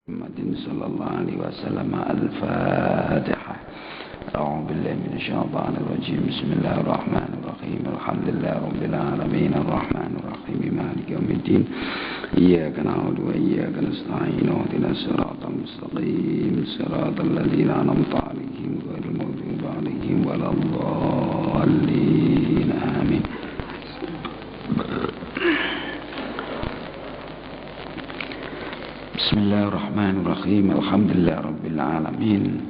محمد صلى الله عليه وسلم. الفاتحة. أعوذ بالله من الشيطان الرجيم. بسم الله الرحمن الرحيم. الحمد لله رب العالمين الرحمن الرحيم مالك يوم الدين. إياك نعبد وإياك نستعين اهدنا الصراط المستقيم صراط الذين أنعمت عليهم غير المغضوب عليهم ولا الضالين آمين. Bismillahirrahmanirrahim. Alhamdulillah Rabbil Alamin.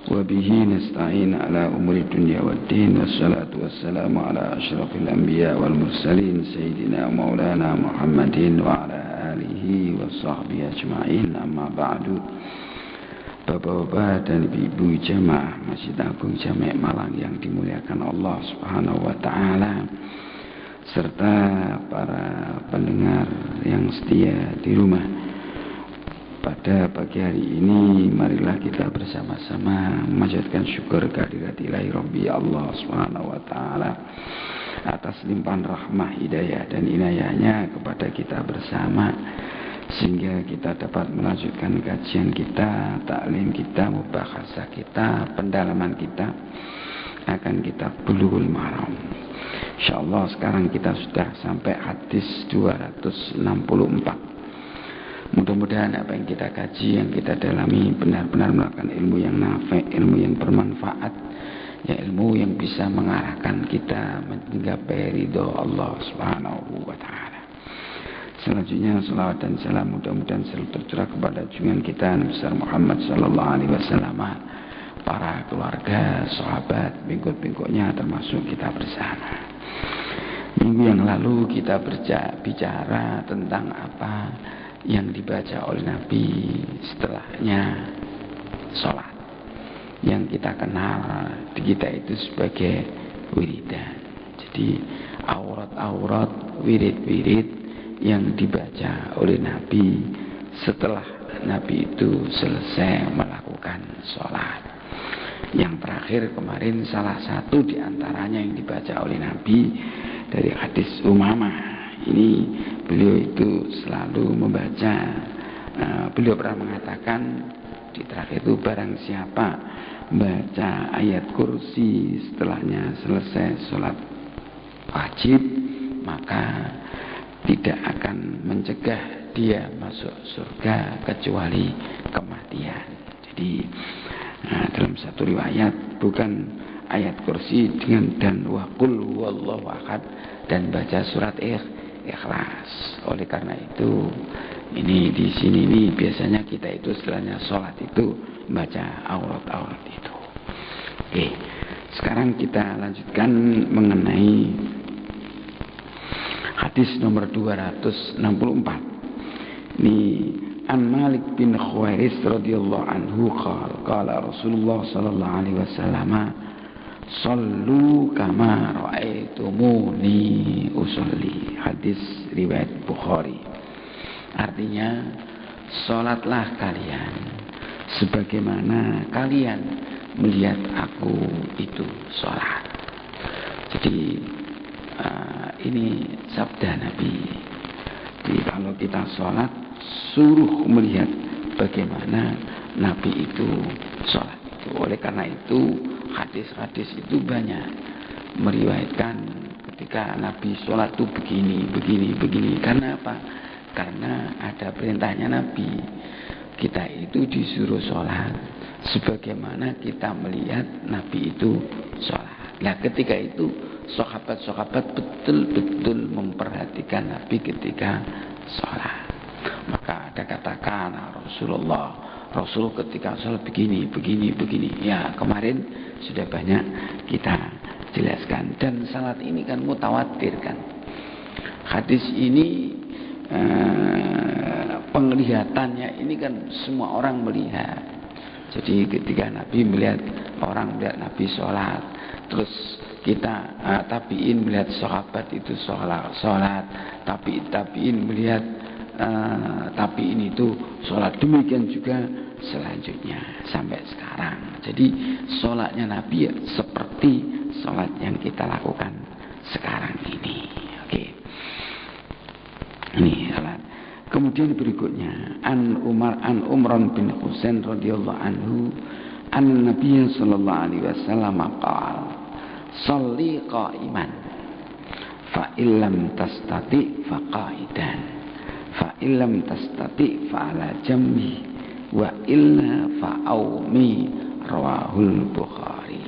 Wabihi nasta'in ala umuri dunya waddin. Wassalatu wassalamu ala ashrafil anbiya wal mursalin Sayyidina maulana Muhammadin wa ala alihi wa sahbihi ajma'in. Amma ba'du. Bapak-bapak dan ibu-ibu jamaah Masjid Agung Jami' Malang yang dimuliakan Allah Subhanahu wa ta'ala, serta para pendengar yang setia di rumah. Pada pagi hari ini, marilah kita bersama-sama memanjatkan syukur kehadirat Ilahi Rabbi Allah Subhanahu wa ta'ala atas limpahan rahmah, hidayah dan inayahnya kepada kita bersama, sehingga kita dapat melanjutkan kajian kita, taklim kita, mubahasah kita, pendalaman kita akan kitab Bulughul Maram. Insyaallah sekarang kita sudah sampai hadis 264. Mudah-mudahan apa yang kita kaji, yang kita dalami benar-benar melakukan ilmu yang nafi', ilmu yang bermanfaat, ya ilmu yang bisa mengarahkan kita menggapai ridho Allah Subhanahu wa ta'ala. Selanjutnya salawat dan salam mudah-mudahan selalu tercurah kepada junjungan kita Nabi besar Muhammad sallallahu alaihi wasallam, para keluarga, sahabat, pengikut-pengikutnya termasuk kita bersama. Minggu yang lalu kita bicara tentang apa yang dibaca oleh Nabi setelahnya sholat, yang kita kenal di kita itu sebagai wiridan. Jadi aurat-aurat, wirid-wirid yang dibaca oleh Nabi setelah Nabi itu selesai melakukan sholat. Yang terakhir kemarin salah satu di antaranya yang dibaca oleh Nabi dari hadis Umamah. Ini beliau itu selalu membaca, beliau pernah mengatakan di terakhir itu, barang siapa baca ayat kursi setelahnya selesai sholat wajib, maka tidak akan mencegah dia masuk surga kecuali kematian. Jadi dalam satu riwayat, bukan ayat kursi dengan dan wa qul huwallahu ahad dan baca surat Ikhlas. Oleh karena itu, ini di sini ini biasanya kita itu setelahnya sholat itu baca aurat-aurat itu. Oke, sekarang kita lanjutkan mengenai hadis nomor 264. Ini An Malik bin Khuwairis radhiyallahu anhu qala Rasulullah sallallahu alaihi wasallam, sallu kama ra'aitumuni usolli. Hadis riwayat Bukhari. Artinya, sholatlah kalian sebagaimana kalian melihat aku itu sholat. Jadi ini sabda Nabi. Jadi kalau kita sholat, suruh melihat bagaimana Nabi itu sholat itu. Oleh karena itu, hadis-hadis itu banyak meriwayatkan ketika Nabi sholat itu begini. Karena apa? Karena ada perintahnya Nabi. Kita itu disuruh sholat sebagaimana kita melihat Nabi itu sholat. Nah, ketika itu sahabat-sahabat betul-betul memperhatikan Nabi ketika sholat. Maka ada katakan Rasul ketika sholat begini. Ya, kemarin sudah banyak kita jelaskan. Dan salat ini kan mutawatir kan. Hadis ini penglihatannya ini kan semua orang melihat. Jadi ketika Nabi melihat Nabi sholat, terus kita tabiin melihat sahabat itu sholat, tabiin melihat tabiin itu sholat, demikian juga selanjutnya sampai sekarang. Jadi sholatnya Nabi ya seperti sholat yang kita lakukan sekarang ini. Oke. Ini sholat. Kemudian berikutnya an Umran bin Husain radhiyallahu anhu an Nabi sallallahu alaihi wasallam qala shalli qa'iman fa illam tastati fa qa'idan fa illam tastati fa ala jambi wa illa fa aumi rawahul Bukhari.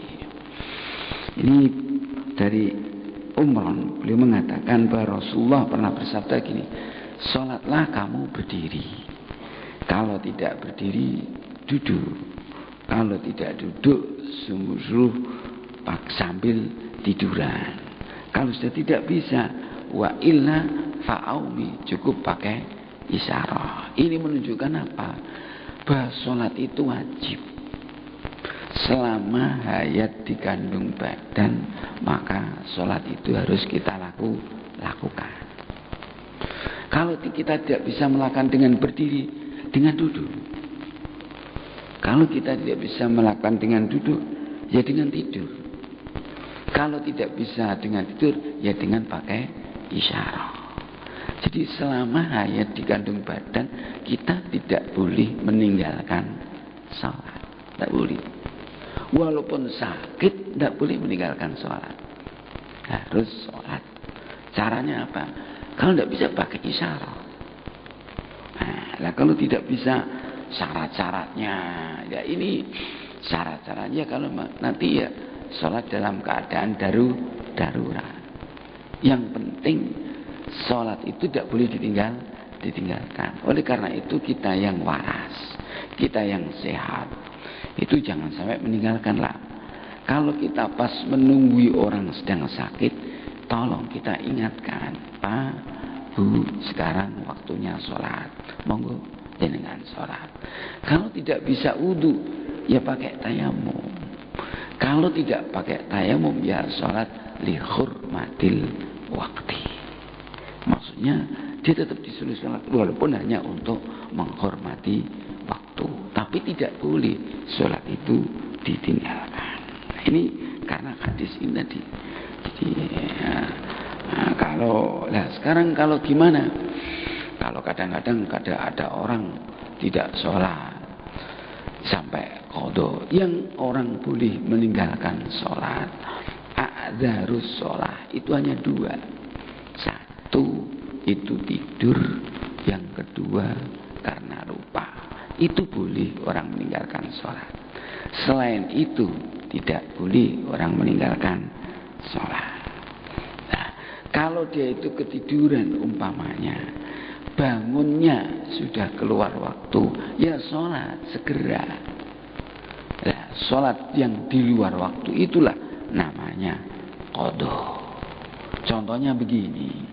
Ini dari Umran, beliau mengatakan bahwa Rasulullah pernah bersabda gini, sholatlah kamu berdiri, kalau tidak berdiri duduk, kalau tidak duduk sungguh-sungguh sambil tiduran, kalau sudah tidak bisa wa illa fa'aumi, cukup pakai isyarah. Ini menunjukkan apa? Bahwa sholat itu wajib selama hayat dikandung badan, maka sholat itu harus kita lakukan. Kalau kita tidak bisa melakukan dengan berdiri, dengan duduk. Kalau kita tidak bisa melakukan dengan duduk, ya dengan tidur. Kalau tidak bisa dengan tidur, ya dengan pakai isyarah. Jadi selama hayat dikandung badan, kita tidak boleh meninggalkan sholat. Tidak boleh. Walaupun sakit, tidak boleh meninggalkan sholat. Harus sholat. Caranya apa? Kalau tidak bisa pakai isyarat. Nah, kalau tidak bisa syarat-syaratnya, ya ini syarat-syaratnya kalau nanti ya sholat dalam keadaan darurat. Yang penting sholat itu tidak boleh ditinggalkan. Oleh karena itu kita yang waras, kita yang sehat, itu jangan sampai meninggalkanlah. Kalau kita pas menunggui orang sedang sakit, tolong kita ingatkan, Pak, Bu, sekarang waktunya sholat, monggo jenengan sholat. Kalau tidak bisa wudu, ya pakai tayamum. Kalau tidak pakai tayamum, ya sholat li hurmatil waqti. Maksudnya dia tetap disuruh sholat walaupun hanya untuk menghormati waktu, tapi tidak boleh sholat itu ditinggalkan. Ini karena hadis ini tadi. Jadi sekarang kalau gimana? Kalau kadang-kadang ada orang tidak sholat sampai qadha, yang orang boleh meninggalkan sholat, a'dzarus sholat itu hanya dua. Satu itu tidur, yang kedua karena lupa. Itu boleh orang meninggalkan sholat. Selain itu tidak boleh orang meninggalkan sholat. Nah, kalau dia itu ketiduran umpamanya, bangunnya sudah keluar waktu, ya sholat segera. Nah, sholat yang di luar waktu itulah namanya qadha. Contohnya begini,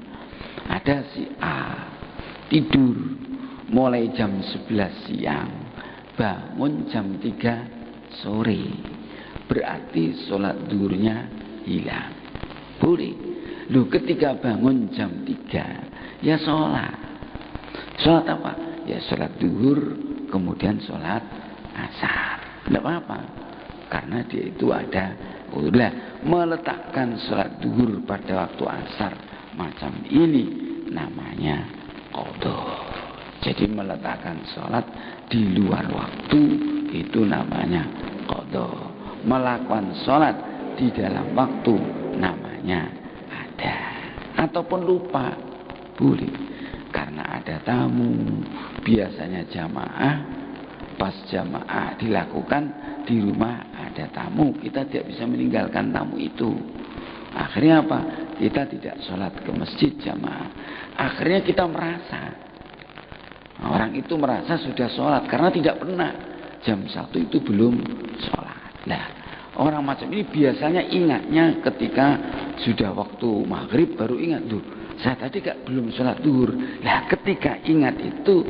ada si A tidur mulai jam 11 siang, bangun jam 3 sore, berarti sholat duhurnya hilang. Boleh. Loh, ketika bangun jam 3, ya sholat. Sholat apa? Ya sholat duhur, kemudian sholat asar. Tidak apa-apa. Karena dia itu ada meletakkan sholat duhur pada waktu asar macam ini namanya qadha. Jadi meletakkan sholat di luar waktu itu namanya qadha. Melakukan sholat di dalam waktu namanya ada. Ataupun lupa, boleh. Karena ada tamu, biasanya jamaah, pas jamaah dilakukan di rumah ada tamu, kita tidak bisa meninggalkan tamu itu. Akhirnya apa? Kita tidak sholat ke masjid jamaah. Akhirnya kita merasa, orang itu merasa sudah sholat karena tidak pernah jam 1 itu belum sholat. Nah, orang macam ini biasanya ingatnya ketika sudah waktu maghrib baru ingat, tuh saya tadi belum sholat duhur. Nah, ketika ingat itu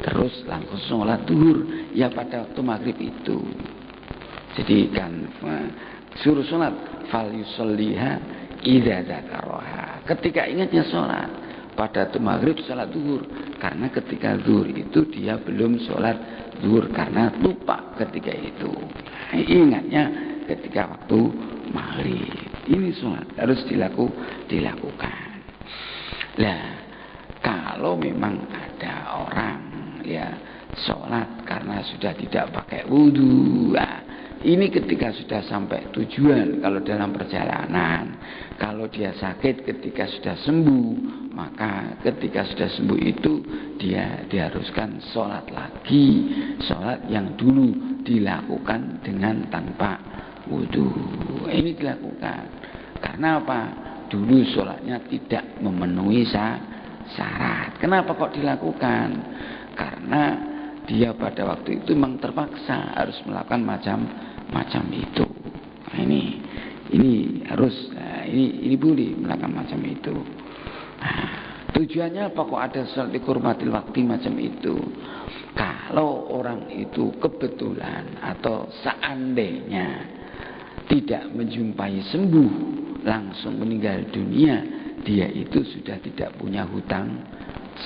terus langsung sholat duhur ya pada waktu maghrib itu. Jadi kan suruh sholat fal yusolliha idza dzakaraha. Ketika ingatnya sholat pada waktu maghrib sholat duhur, karena ketika duhur itu dia belum sholat duhur karena lupa ketika itu. Ingatnya ketika waktu maghrib. Ini sholat harus dilakukan. Nah, Kalau memang ada orang ya sholat karena sudah tidak pakai wudhu, ini ketika sudah sampai tujuan, kalau dalam perjalanan, kalau dia sakit ketika sudah sembuh, maka ketika sudah sembuh itu dia diharuskan sholat lagi, sholat yang dulu dilakukan dengan tanpa wudhu. Ini dilakukan karena apa? Dulu sholatnya tidak memenuhi syarat. Kenapa kok dilakukan? Karena dia pada waktu itu memang terpaksa harus melakukan macam itu. Nah, ini harus, ini boleh melakukan macam itu. Nah, tujuannya apa kok ada sholat hurmatil waktu macam itu? Kalau orang itu kebetulan atau seandainya tidak menjumpai sembuh, langsung meninggal dunia, dia itu sudah tidak punya hutang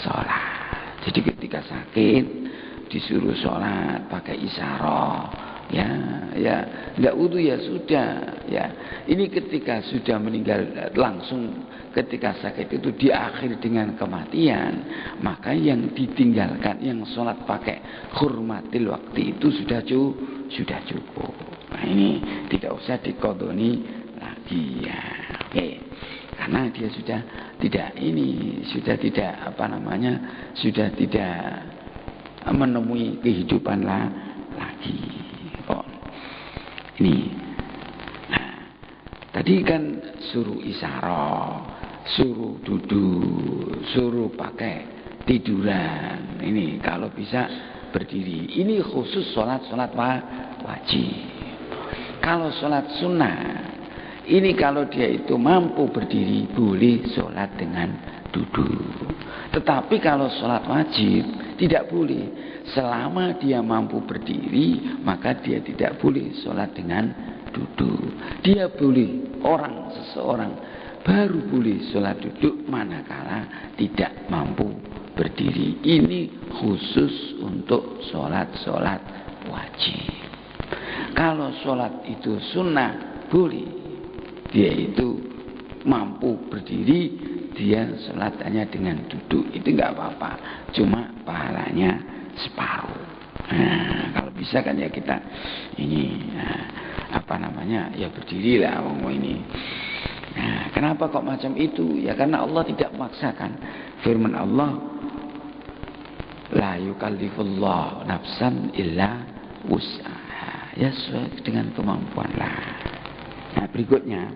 sholat. Jadi ketika sakit disuruh sholat pakai isyarah, ya tidak wudhu ya sudah, ya ini ketika sudah meninggal langsung, ketika sakit itu diakhiri dengan kematian, maka yang ditinggalkan, yang sholat pakai hurmatil waktu itu sudah cukup. Nah ini tidak usah dikodoni lagi ya, oke. Karena dia sudah tidak sudah tidak menemui kehidupan lagi. Oh, ini. Nah, tadi kan suruh isyarah, suruh duduk, suruh pakai tiduran. Ini kalau bisa berdiri. Ini khusus sholat wajib. Kalau sholat sunnah, ini kalau dia itu mampu berdiri, boleh sholat dengan duduk. Tetapi kalau sholat wajib, tidak boleh. Selama dia mampu berdiri, maka dia tidak boleh sholat dengan duduk. Dia boleh, seseorang baru boleh sholat duduk manakala tidak mampu berdiri. Ini khusus untuk sholat wajib. Kalau sholat itu sunnah, boleh. Dia itu mampu berdiri, dia sholat hanya dengan duduk, itu enggak apa-apa, cuma pahalanya separuh. Nah, kalau bisa kan ya kita ini ya berdirilah ini. Nah, kenapa kok macam itu? Ya karena Allah tidak memaksakan. Firman Allah, la yukallifullahu nafsan illa wus'aha. Ya sesuai dengan kemampuan lah. Nah, berikutnya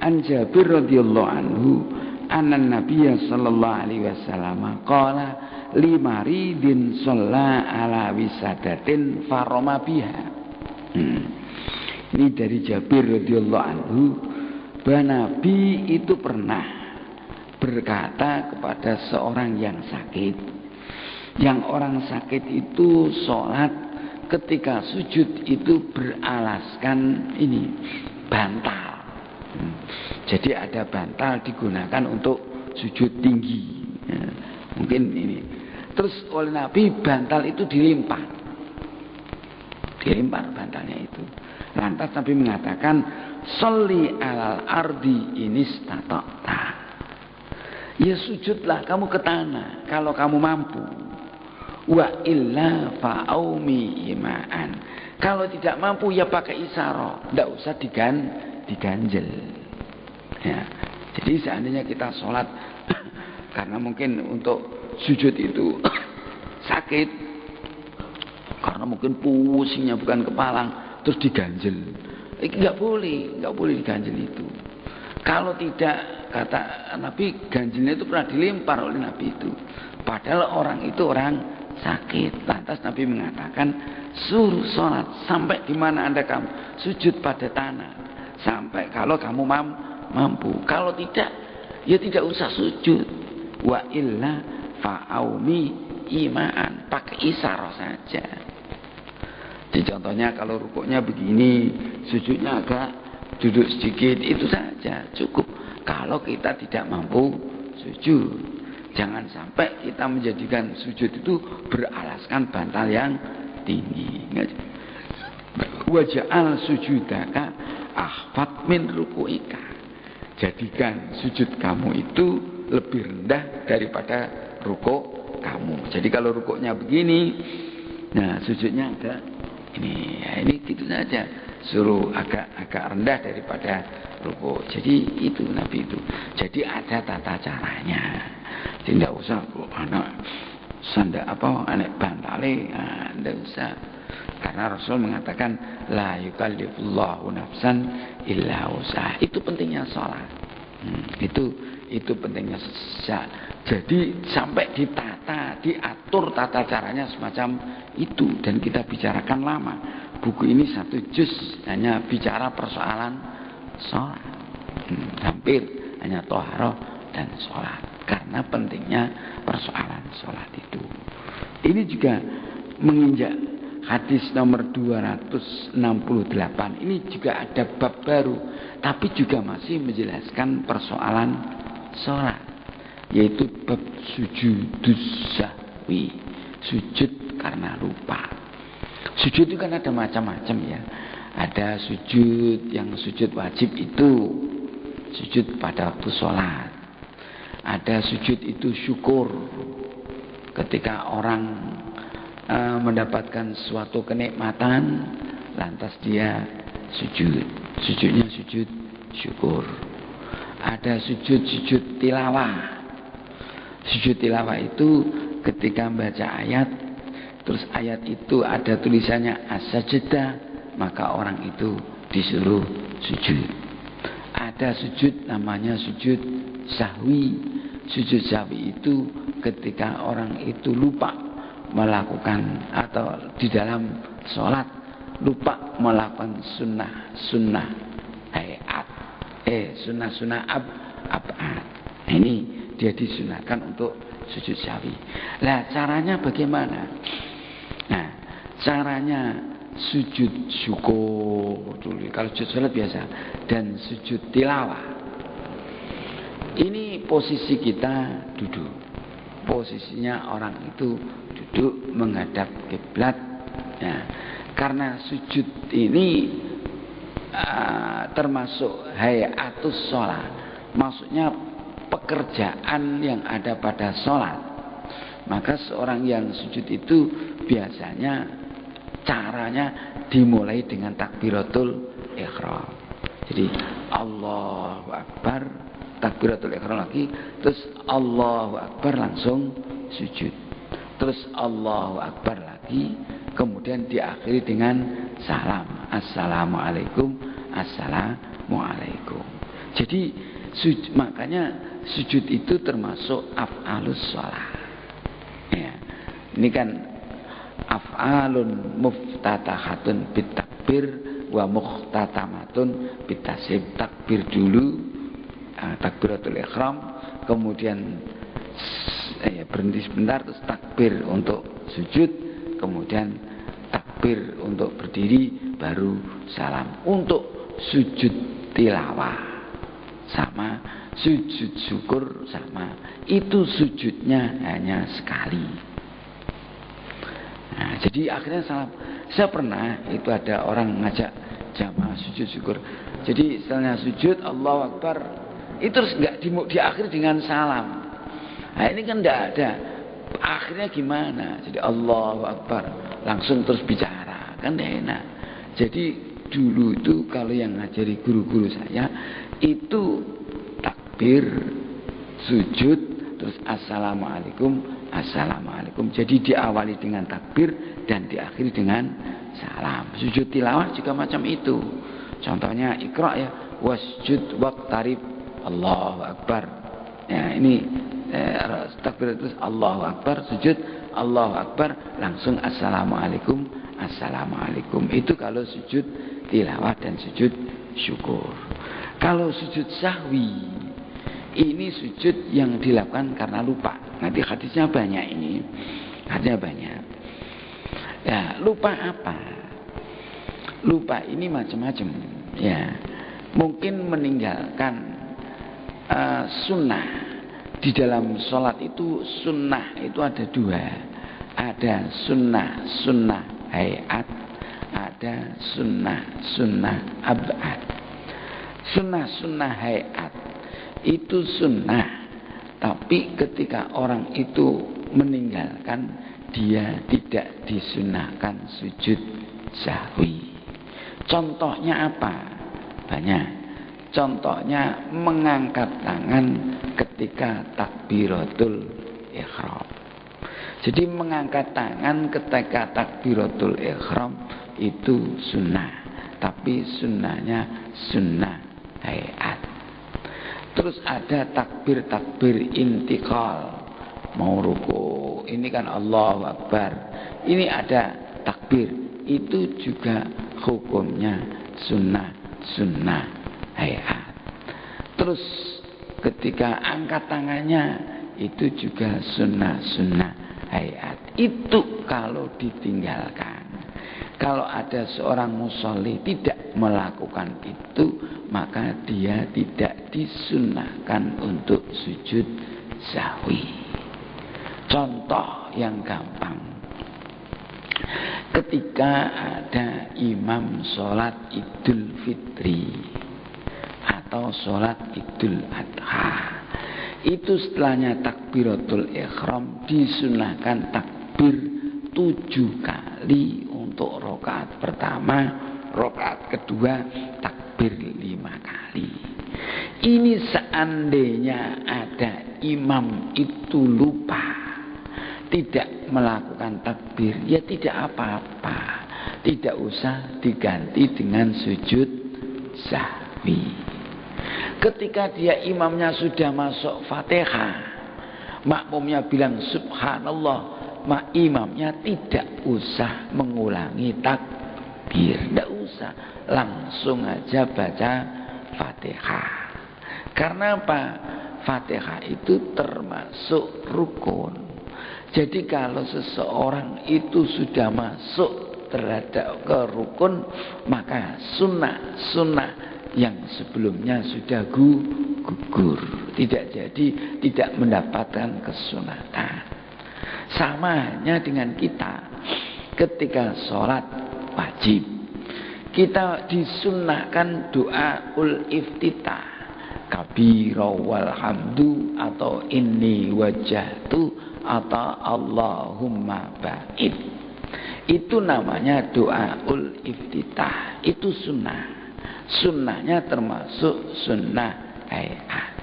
An Jabir radhiyallahu anhu anna Nabiyya sallallahu alaihi wasallam qala limaridin shalla ala wisadatin faroma biha. Ini dari Jabir radhiyallahu anhu, bahwa Nabi itu pernah berkata kepada seorang yang sakit. Yang orang sakit itu sholat, ketika sujud itu beralaskan ini bantal. Jadi ada bantal digunakan untuk sujud tinggi. Mungkin ini. Terus oleh Nabi bantal itu dilempar bantalnya itu. Lantas Nabi mengatakan, sholli alal ardi inistata'ta. Ya sujudlah kamu ke tanah kalau kamu mampu. Wa illa fa'aumi ima'an. Kalau tidak mampu ya pakai isyarah, tidak usah diganjel. Ya. Jadi seandainya kita sholat karena mungkin untuk sujud itu sakit, karena mungkin pusingnya bukan kepalang, terus diganjel. Enggak boleh diganjel itu. Kalau tidak, kata Nabi, ganjelnya itu pernah dilempar oleh Nabi itu. Padahal orang itu orang sakit. Lantas Nabi mengatakan, suruh sholat sampai di mana Anda kamu sujud pada tanah, sampai kalau kamu mampu. Kalau tidak, ya tidak usah sujud. Wa illa fa'aumi ima'an, pakai isyarah saja. Jadi contohnya kalau rukuknya begini, sujudnya agak duduk sedikit, itu saja cukup. Kalau kita tidak mampu sujud, jangan sampai kita menjadikan sujud itu beralaskan bantal yang tinggi. Waja'al sujudaka ahfad min ruku'ika. Jadikan sujud kamu itu lebih rendah daripada rukuk kamu. Jadi kalau rukuknya begini, nah sujudnya agak ini, ya ini gitu saja. Suruh agak rendah daripada rukuk. Jadi itu Nabi itu. Jadi ada tata caranya. Jadi tidak usah anak sanda anak bantale, tidak usah. Karena Rasul mengatakan la yukallifullahu nafsan illa wus'aha. Itu pentingnya sholat. Itu pentingnya. Jadi sampai ditata, diatur tata caranya semacam itu, dan kita bicarakan lama. Buku ini 1 juz hanya bicara persoalan sholat. Hampir hanya thaharah dan sholat. Karena pentingnya persoalan sholat itu. Ini juga menginjak hadis nomor 268. Ini juga ada bab baru, tapi juga masih menjelaskan persoalan sholat, yaitu bab sujudus sahwi, sujud karena lupa. Sujud itu kan ada macam-macam ya. Ada sujud yang sujud wajib, itu sujud pada waktu sholat. Ada sujud itu syukur, ketika orang mendapatkan suatu kenikmatan, lantas dia sujud. Sujudnya sujud syukur. Ada sujud tilawah. Sujud tilawah itu ketika membaca ayat, terus ayat itu ada tulisannya as-sajdah, maka orang itu disuruh sujud. Ada sujud namanya sujud sahwi. Sujud sahwi itu ketika orang itu lupa melakukan, atau di dalam sholat lupa melakukan sunnah hayat, sunnah ab'ad. Ini dia disunahkan untuk sujud sahwi. Nah, caranya bagaimana? Nah, caranya sujud syukur dulu, kalau sujud sholat biasa, dan sujud tilawah. Ini posisi kita duduk. Posisinya orang itu duduk menghadap kiblat. Ya, karena sujud ini termasuk hayatus sholat, maksudnya pekerjaan yang ada pada sholat. Maka seorang yang sujud itu biasanya caranya dimulai dengan takbiratul ihram. Jadi Allahu Akbar, takbiratul ihram lagi, terus Allahu Akbar langsung sujud, terus Allahu Akbar lagi, kemudian diakhiri dengan salam, assalamualaikum, assalamualaikum. Jadi makanya sujud itu termasuk af'alus sholat ya. Ini kan af'alun muftatahatun bitakbir wa muhtatamatun bitaslim. Takbir dulu, takbiratul ihram, kemudian berhenti sebentar, terus takbir untuk sujud, kemudian takbir untuk berdiri, baru salam. Untuk sujud tilawah sama, sujud syukur sama, itu sujudnya hanya sekali. Nah, jadi akhirnya salam. Saya pernah itu ada orang ngajak jamaah sujud syukur. Jadi setelahnya sujud Allahu Akbar, itu terus nggak diakhiri dengan salam. Nah, ini kan tidak ada. Akhirnya gimana? Jadi Allahu Akbar langsung terus bicara, kan tidak enak. Jadi dulu itu kalau yang ngajari guru-guru saya itu takbir, sujud, terus assalamualaikum, assalamualaikum. Jadi diawali dengan takbir dan diakhiri dengan salam. Sujud tilawah juga macam itu. Contohnya Iqra ya, wasjud waqtarib, Allahu Akbar. Ya, ini takbir itu Allahu Akbar, sujud Allahu Akbar, langsung assalamualaikum, assalamualaikum. Itu kalau sujud tilawah dan sujud syukur. Kalau sujud sahwi, ini sujud yang dilakukan karena lupa. Nanti hadisnya banyak ini. Hadisnya banyak. Ya, lupa apa? Lupa ini macam-macam. Ya, mungkin meninggalkan sunnah. Di dalam sholat itu sunnah itu ada dua. Ada sunnah hayat, ada sunnah ab'ad. Sunnah hayat itu sunnah, Tapi ketika orang itu meninggalkan, dia tidak disunahkan sujud sahwi. Contohnya apa? Banyak. Contohnya mengangkat tangan ketika takbiratul ihram. Jadi mengangkat tangan ketika takbiratul ihram itu sunnah, tapi sunnahnya sunnah hayat. Terus ada takbir intikal, mau ruku, ini kan Allahu Akbar, ini ada takbir, itu juga hukumnya sunnah hayat. Terus ketika angkat tangannya itu juga sunnah hayat. Itu kalau ditinggalkan. Kalau ada seorang musolli tidak melakukan itu, maka dia tidak disunahkan untuk sujud sahwi. Contoh yang gampang, ketika ada imam sholat Idul Fitri atau sholat Idul Adha, itu setelahnya takbiratul ihram disunahkan takbir 7 kali untuk rakaat pertama, rakaat kedua takbir 5 kali. Ini seandainya ada imam itu lupa, tidak melakukan takbir, ya tidak apa-apa, tidak usah diganti dengan sujud sahwi. Ketika dia imamnya sudah masuk Fatihah, makmumnya bilang subhanallah, imamnya tidak usah mengulangi takbir, tidak usah, langsung aja baca Fatihah. Karena apa? Fatihah itu termasuk rukun. Jadi kalau seseorang itu sudah masuk terhadap ke rukun, maka sunnah yang sebelumnya sudah gugur, tidak mendapatkan kesunatan. Sama halnya dengan kita ketika sholat wajib, kita disunnahkan doaul iftitah, kabira walhamdu, atau inni wajjahtu, atau Allahumma ba'id. Itu namanya doaul iftitah. Itu sunnahnya termasuk sunnah hayat.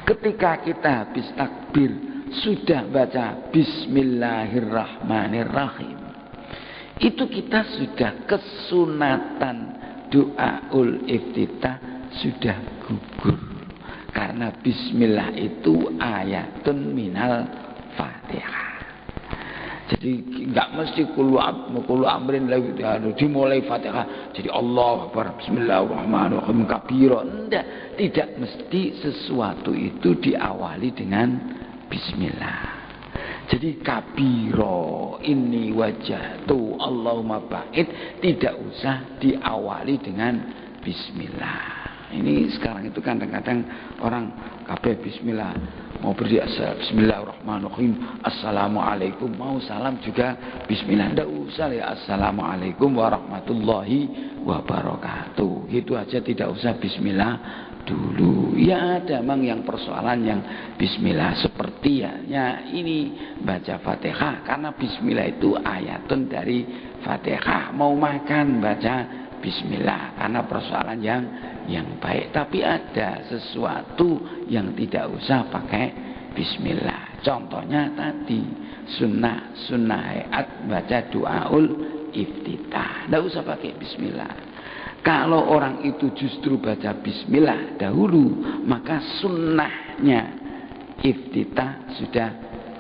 Ketika kita habis takbir sudah baca bismillahirrahmanirrahim, itu kita sudah kesunatan doaul iftitah sudah gugur, karena bismillah itu ayatun minal Fatihah. Jadi enggak mesti kulu amrin lagi dimulai Fatihah jadi Allah Akbar bismillahirrahmanirrahim kabira. Tidak mesti sesuatu itu diawali dengan bismillah. Jadi kabiro inni wajjahtu Allahumma ba'id tidak usah diawali dengan bismillah. Ini sekarang itu kadang-kadang orang kabeh bismillah, mau berdiasa bismillahirrahmanirrahim, assalamualaikum, mau salam juga bismillah, tidak usah ya assalamualaikum warahmatullahi wabarakatuh, gitu aja, tidak usah bismillah dulu. Ya ada memang yang persoalan yang bismillah seperti ya ini baca Fatihah, karena bismillah itu ayatun dari Fatihah. Mau makan baca bismillah karena persoalan yang baik. Tapi ada sesuatu yang tidak usah pakai bismillah. Contohnya tadi sunnah hayat baca doaul iftitah, tidak usah pakai bismillah. Kalau orang itu justru baca bismillah dahulu, maka sunnahnya iftitah sudah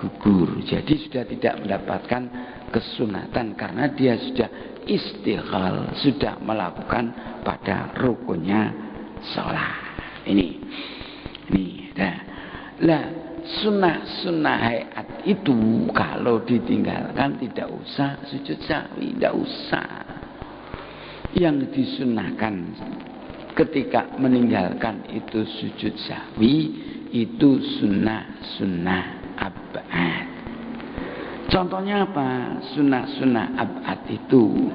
gugur. Jadi sudah tidak mendapatkan kesunatan karena dia sudah istighal, sudah melakukan pada rukunnya sholat. Ini lah sunnah hayat itu kalau ditinggalkan tidak usah sujud sahwi, tidak usah. Yang disunahkan ketika meninggalkan itu sujud sahwi, itu sunnah ab'ad. Contohnya apa? Sunnah ab'ad itu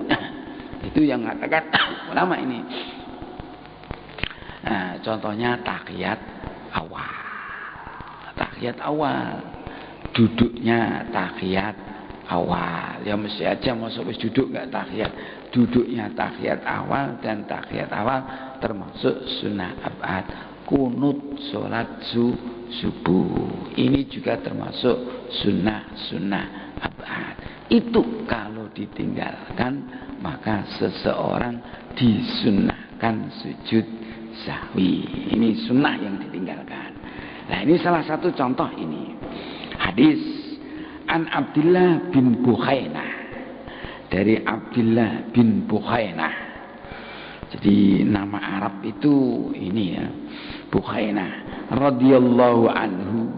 yang mengatakan ulama ini. Nah, contohnya tahiyat awal. tahiyat awal. Duduknya tahiyat awal. Ya mesti aja masa wis duduk enggak tahiyat. Duduknya tahiyat awal, dan tahiyat awal termasuk sunnah ab'ad. Kunut salat subuh. Ini juga termasuk sunnah ab'ad. Itu kalau ditinggalkan maka seseorang disunnahkan sujud sahwi. Ini sunnah yang ditinggalkan. Nah, ini salah satu contoh ini. Hadis an Abdullah bin Bukhainah, dari Abdullah bin Bukhainah. Jadi nama Arab itu ini ya, Bukhainah radhiyallahu anhu.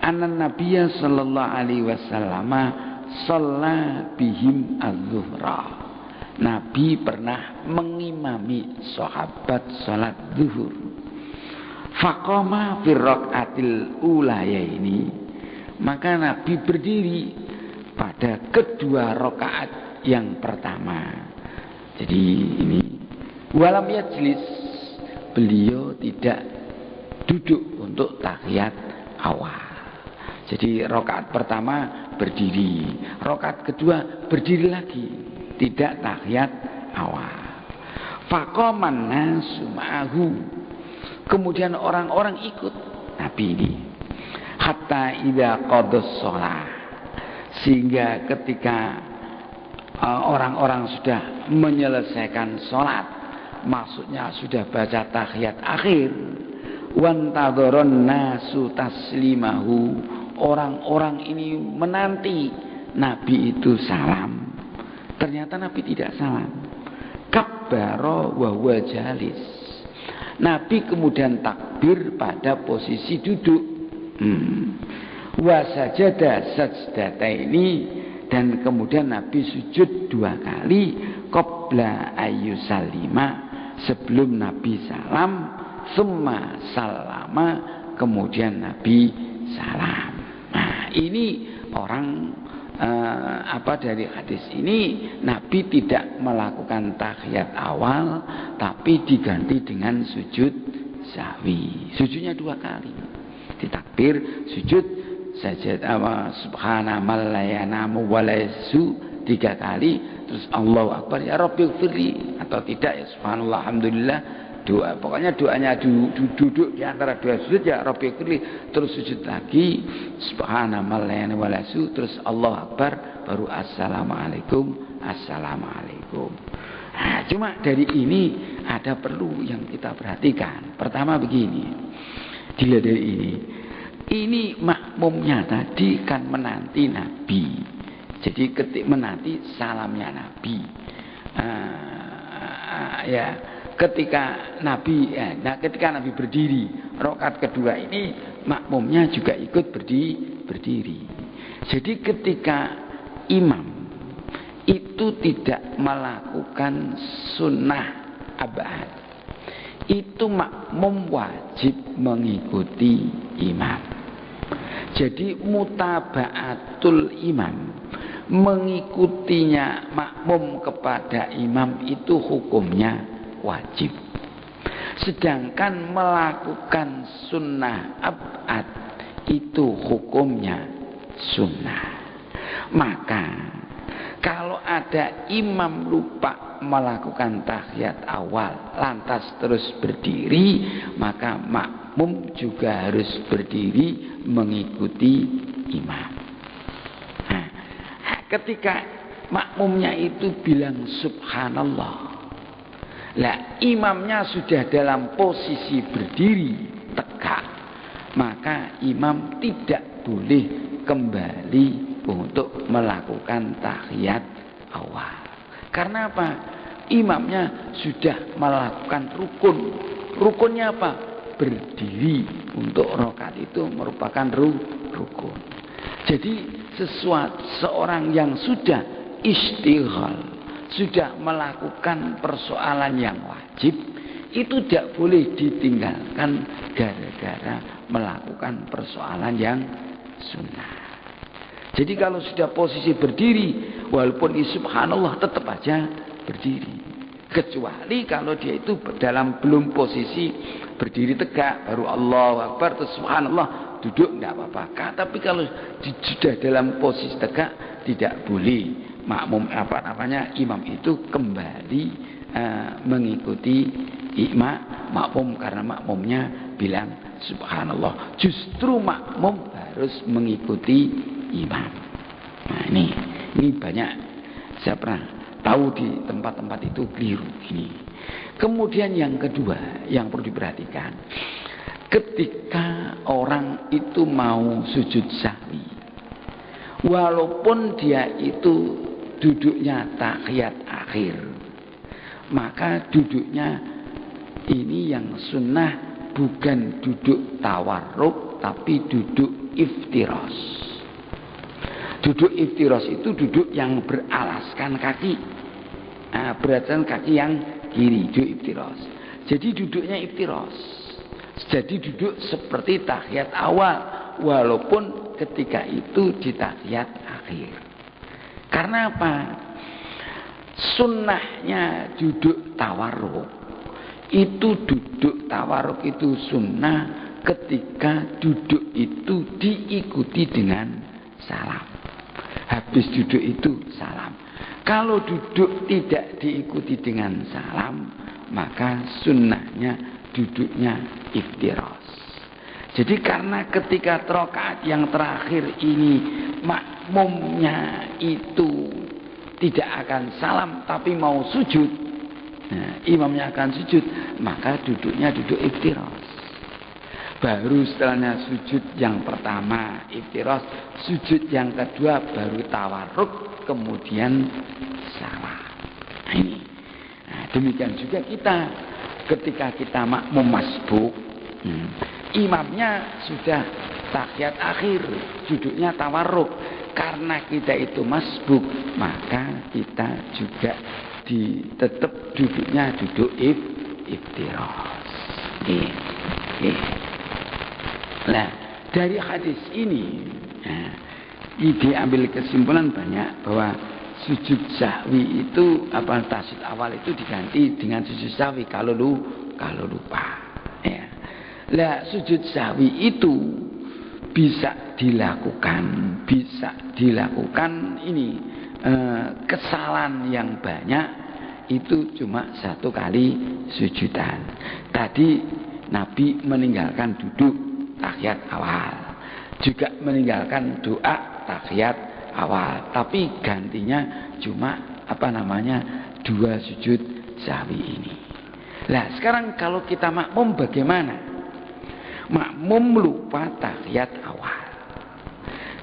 Anna Nabiyya sallallahu alaihi wasallam shalla bihim az-zuhra. Nabi pernah mengimami sahabat salat zuhur. Faqama fi raqatil ulayaini. Maka Nabi berdiri pada kedua rakaat yang pertama. Jadi ini walam yajlis, beliau tidak duduk untuk tahiyat awal. Jadi rakaat pertama berdiri, rakaat kedua berdiri lagi, tidak tahiyat awal. Faqaman nasu ma'ahu. Kemudian orang-orang ikut Nabi ini. Hatta idza qadus shalah, sehingga ketika orang-orang sudah menyelesaikan sholat, maksudnya sudah baca tahiyat akhir, wantadharon nasu taslimahu, orang-orang ini menanti Nabi itu salam. Ternyata Nabi tidak salam. Kabbara wa huwa jalis. Nabi kemudian takbir pada posisi duduk. Wa sajada sajdataini, dan kemudian Nabi sujud 2 kali qabla ayyusallima, sebelum Nabi salam, summa salama, kemudian Nabi salam. Nah, ini orang dari hadis ini Nabi tidak melakukan tahiyat awal, tapi diganti dengan sujud sahwi. Sujudnya 2 kali. Ditakbir, sujud, sajad subhana man la yanamu wa la yasu 3 kali, terus Allahu akbar ya rabbi ighfirli, atau tidak ya subhanallah alhamdulillah, doa. Pokoknya doanya duduk di antara 2 sujud ya rabbi ighfirli, terus sujud lagi subhana man la yanamu wa la yasu, terus Allahu akbar, baru assalamualaikum. Nah, cuma dari ini ada perlu yang kita perhatikan. Pertama begini, dilihat dari ini makmumnya tadi kan menanti Nabi. Jadi menanti salamnya Nabi. Ketika Nabi berdiri, rakaat kedua ini makmumnya juga ikut berdiri. Jadi ketika imam itu tidak melakukan sunnah ab'ad, itu makmum wajib mengikuti imam. Jadi mutaba'atul imam, mengikutinya makmum kepada imam itu hukumnya wajib. Sedangkan melakukan sunnah ab'ad itu hukumnya sunnah. Maka kalau ada imam lupa melakukan tahiyat awal lantas terus berdiri, maka makmum juga harus berdiri mengikuti imam. Nah, ketika makmumnya itu bilang subhanallah, lah imamnya sudah dalam posisi berdiri tegak, maka imam tidak boleh kembali untuk melakukan tahiyat awal. Karena apa? Imamnya sudah melakukan rukun. Rukunnya apa? Berdiri. Untuk rakaat itu merupakan rukun. Jadi seorang yang sudah istighal, sudah melakukan persoalan yang wajib, itu tidak boleh ditinggalkan gara-gara melakukan persoalan yang sunnah. Jadi kalau sudah posisi berdiri, walaupun subhanallah tetap aja berdiri. Kecuali kalau dia itu dalam belum posisi berdiri tegak, baru Allahu akbar terus subhanallah, duduk tidak apa-apa. Tapi kalau sudah dalam posisi tegak tidak boleh makmum imam itu kembali mengikuti makmum karena makmumnya bilang subhanallah. Justru makmum harus mengikuti imam. Nah ini banyak saya pernah tahu di tempat-tempat itu keliru ini. Kemudian yang kedua yang perlu diperhatikan, ketika orang itu mau sujud sahwi, walaupun dia itu duduknya tahiyat akhir, maka duduknya ini yang sunnah bukan duduk tawarruk tapi duduk iftiros. Duduk iftiros itu duduk yang beralaskan kaki, beralaskan kaki yang kiri, duduk iftiros. Jadi duduknya iftiros. Jadi duduk seperti tahiyat awal, walaupun ketika itu di tahiyat akhir. Karena apa? Sunnahnya duduk tawarruk. Itu duduk tawarruk itu sunnah ketika duduk itu diikuti dengan salam. Habis duduk itu salam. Kalau duduk tidak diikuti dengan salam, maka sunnahnya duduknya iftiros. Jadi karena ketika rakaat yang terakhir ini makmumnya itu tidak akan salam tapi mau sujud, imamnya akan sujud, maka duduknya duduk iftiros. Baru setelahnya sujud yang pertama iftiros, sujud yang kedua baru tawarruk, kemudian salam. Nah ini. Nah, demikian juga kita ketika kita makmum masbuk, imamnya sudah tahiyat akhir, duduknya tawarruk. Karena kita itu masbuk, maka kita juga tetap duduknya duduk iftiros. Nah, dari hadis ini diambil kesimpulan banyak bahwa sujud sahwi itu tasyahud awal itu diganti dengan sujud sahwi kalau lupa. Ya. Lah sujud sahwi itu bisa dilakukan ini kesalahan yang banyak itu cuma satu kali sujudan. Tadi Nabi meninggalkan duduk tahiyat awal, juga meninggalkan doa tahiyat awal, tapi gantinya cuma dua sujud sahwi ini. Lah sekarang kalau kita makmum bagaimana? Makmum lupa tahiyat awal.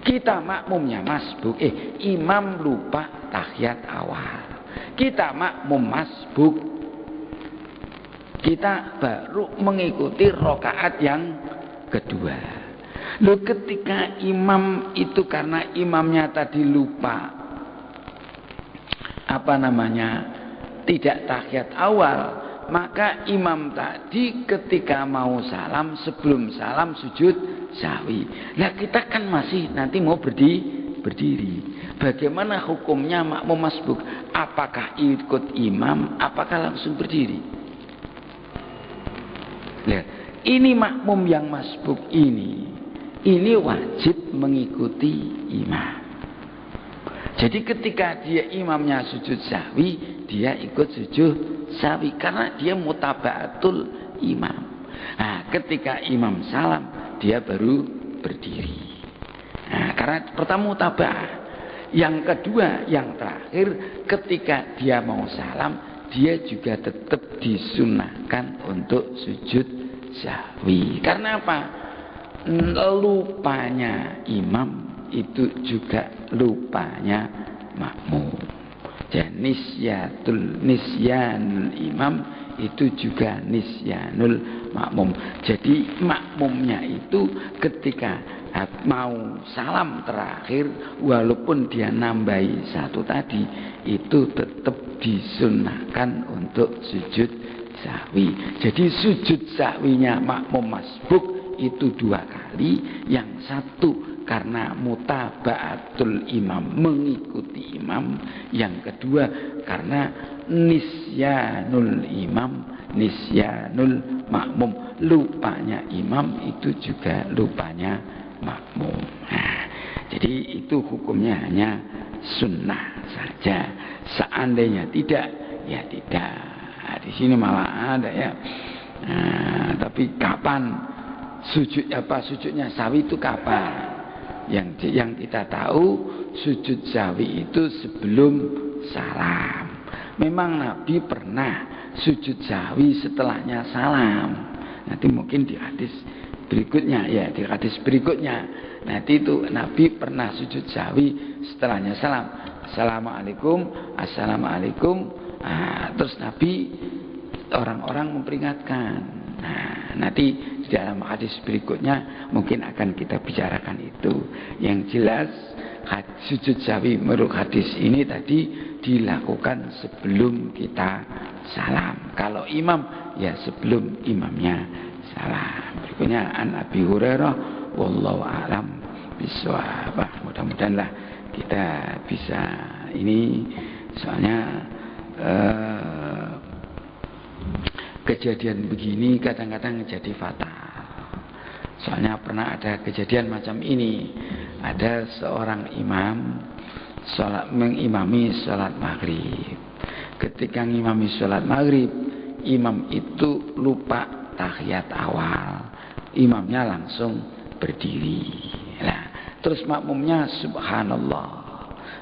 Kita makmumnya masbuk, imam lupa tahiyat awal. Kita makmum masbuk, kita baru mengikuti rakaat yang kedua. Loh ketika imam itu karena imamnya tadi lupa tidak tahiyat awal, maka imam tadi ketika mau salam, sebelum salam sujud sahwi. Nah kita kan masih nanti mau berdiri. Bagaimana hukumnya makmum masbuk? Apakah ikut imam? Apakah langsung berdiri? Lihat, ini makmum yang masbuk ini wajib mengikuti imam. Jadi ketika dia imamnya sujud sahwi, dia ikut sujud sahwi karena dia mutaba'atul imam. Nah, ketika imam salam, dia baru berdiri. Nah, karena pertama mutaba'ah. Yang kedua, yang terakhir, ketika dia mau salam, dia juga tetap disunahkan untuk sujud sahwi. Karena apa? Lupanya imam itu juga lupanya makmum. Dan nisyanul imam itu juga nisyanul makmum. Jadi makmumnya itu ketika mau salam terakhir, walaupun dia nambahi satu tadi, itu tetap disunahkan untuk sujud sahwi. Jadi sujud sahwinya makmum masbuk itu dua kali. Yang satu karena mutaba'atul imam, mengikuti imam. Yang kedua karena nisyanul imam, nisyanul makmum. Lupanya imam itu juga lupanya makmum. Nah, jadi itu hukumnya hanya sunnah saja. Seandainya tidak, ya tidak. Nah, di sini malah ada ya. Nah, tapi kapan sujudnya sawi itu kapan? Yang kita tahu sujud sawi itu sebelum salam. Memang Nabi pernah sujud sawi setelahnya salam. Nanti mungkin di hadis berikutnya ya, di hadis berikutnya nanti itu Nabi pernah sujud sawi setelahnya salam. Assalamualaikum, assalamualaikum. Nah, terus Nabi orang-orang memperingatkan. Nah, nanti di dalam hadis berikutnya mungkin akan kita bicarakan itu. Yang jelas sujud sawi menurut hadis ini tadi dilakukan sebelum kita salam. Kalau imam ya sebelum imamnya salam. Berikutnya an Abi Hurairah wallahu a'lam bishawab. Mudah-mudahanlah kita bisa ini, soalnya kejadian begini kadang-kadang jadi fatal. Soalnya pernah ada kejadian macam ini. Ada seorang imam mengimami sholat maghrib. Ketika mengimami sholat maghrib, imam itu lupa tahiyat awal. Imamnya langsung berdiri. Nah, terus makmumnya subhanallah.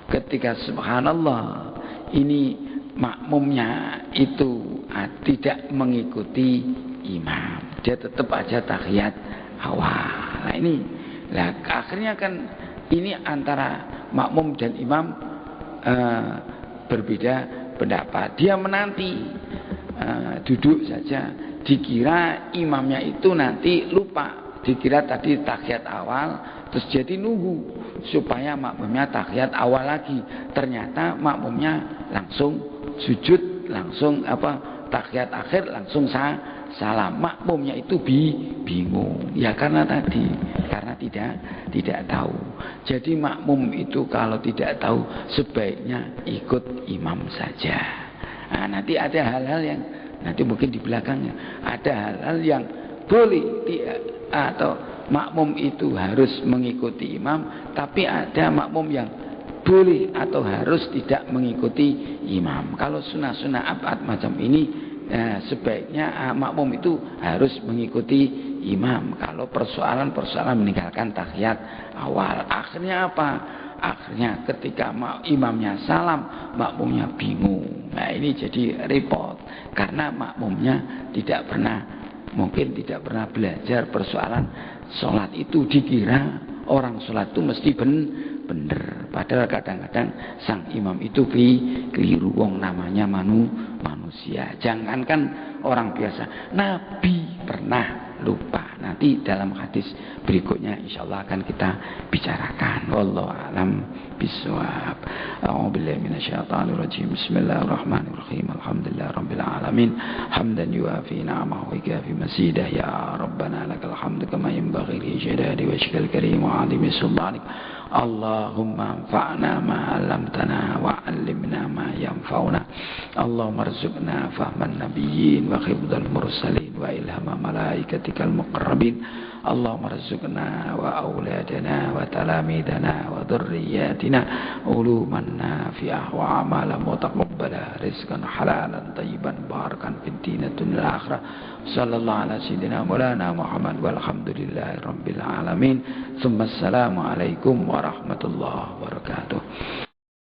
Ketika subhanallah, ini makmumnya itu tidak mengikuti imam. Dia tetap aja tahiyat awal. Nah ini, akhirnya kan ini antara makmum dan imam berbeda pendapat. Dia menanti duduk saja, dikira imamnya itu nanti lupa, dikira tadi tahiyat awal, terus jadi nunggu supaya makmumnya tahiyat awal lagi. Ternyata makmumnya langsung sujud, langsung tahiyat akhir, langsung salam. Makmumnya itu bingung. Ya karena tidak tahu. Jadi makmum itu kalau tidak tahu sebaiknya ikut imam saja. Nah, nanti ada hal-hal yang nanti mungkin di belakangnya ada hal-hal yang boleh atau makmum itu harus mengikuti imam, tapi ada makmum yang boleh atau harus tidak mengikuti imam. Kalau sunnah-sunnah abad macam ini, sebaiknya makmum itu harus mengikuti imam. Kalau persoalan meninggalkan tahiyat awal, akhirnya apa? Akhirnya ketika imamnya salam, makmumnya bingung. Nah ini jadi repot karena makmumnya mungkin tidak pernah belajar persoalan sholat itu. Dikira orang sholat itu mesti bener, padahal kadang-kadang sang imam itu keliru. Wong namanya manusia, jangankan orang biasa, Nabi pernah lupa. Nanti dalam hadis berikutnya insyaallah akan kita bicarakan. Wallahu a'lam bishawab. A'udzubillahi minasyaitonir rajim. Bismillahirrahmanirrahim. Alhamdulillahirabbil alamin. Hamdan yuafi ni'amahu wa yukafi mazidah. Ya Rabbana lakal hamdu kama yanbaghi li jalali wajhikal karim wa 'azimi sultanik. Allahumma anfa'na ma 'allamtana wa 'allimna ma yanfa'una. Allahumma arzuqna fahman nabiyyin wa hifdzal mursalin wa ilhama malaikatikal muqarrabin. Allahumma arzuqna wa auladana wa talamidana wa dhurriyyatina uluman nafi'ah wa amalan mutaqabbala, rizqan halalan tayyiban barakan fid dunya wal akhirah. Sallallahu ala sayyidina maulana Muhammad walhamdulillahi rabbil alamin. Assalamu alaikum warahmatullahi wabarakatuh.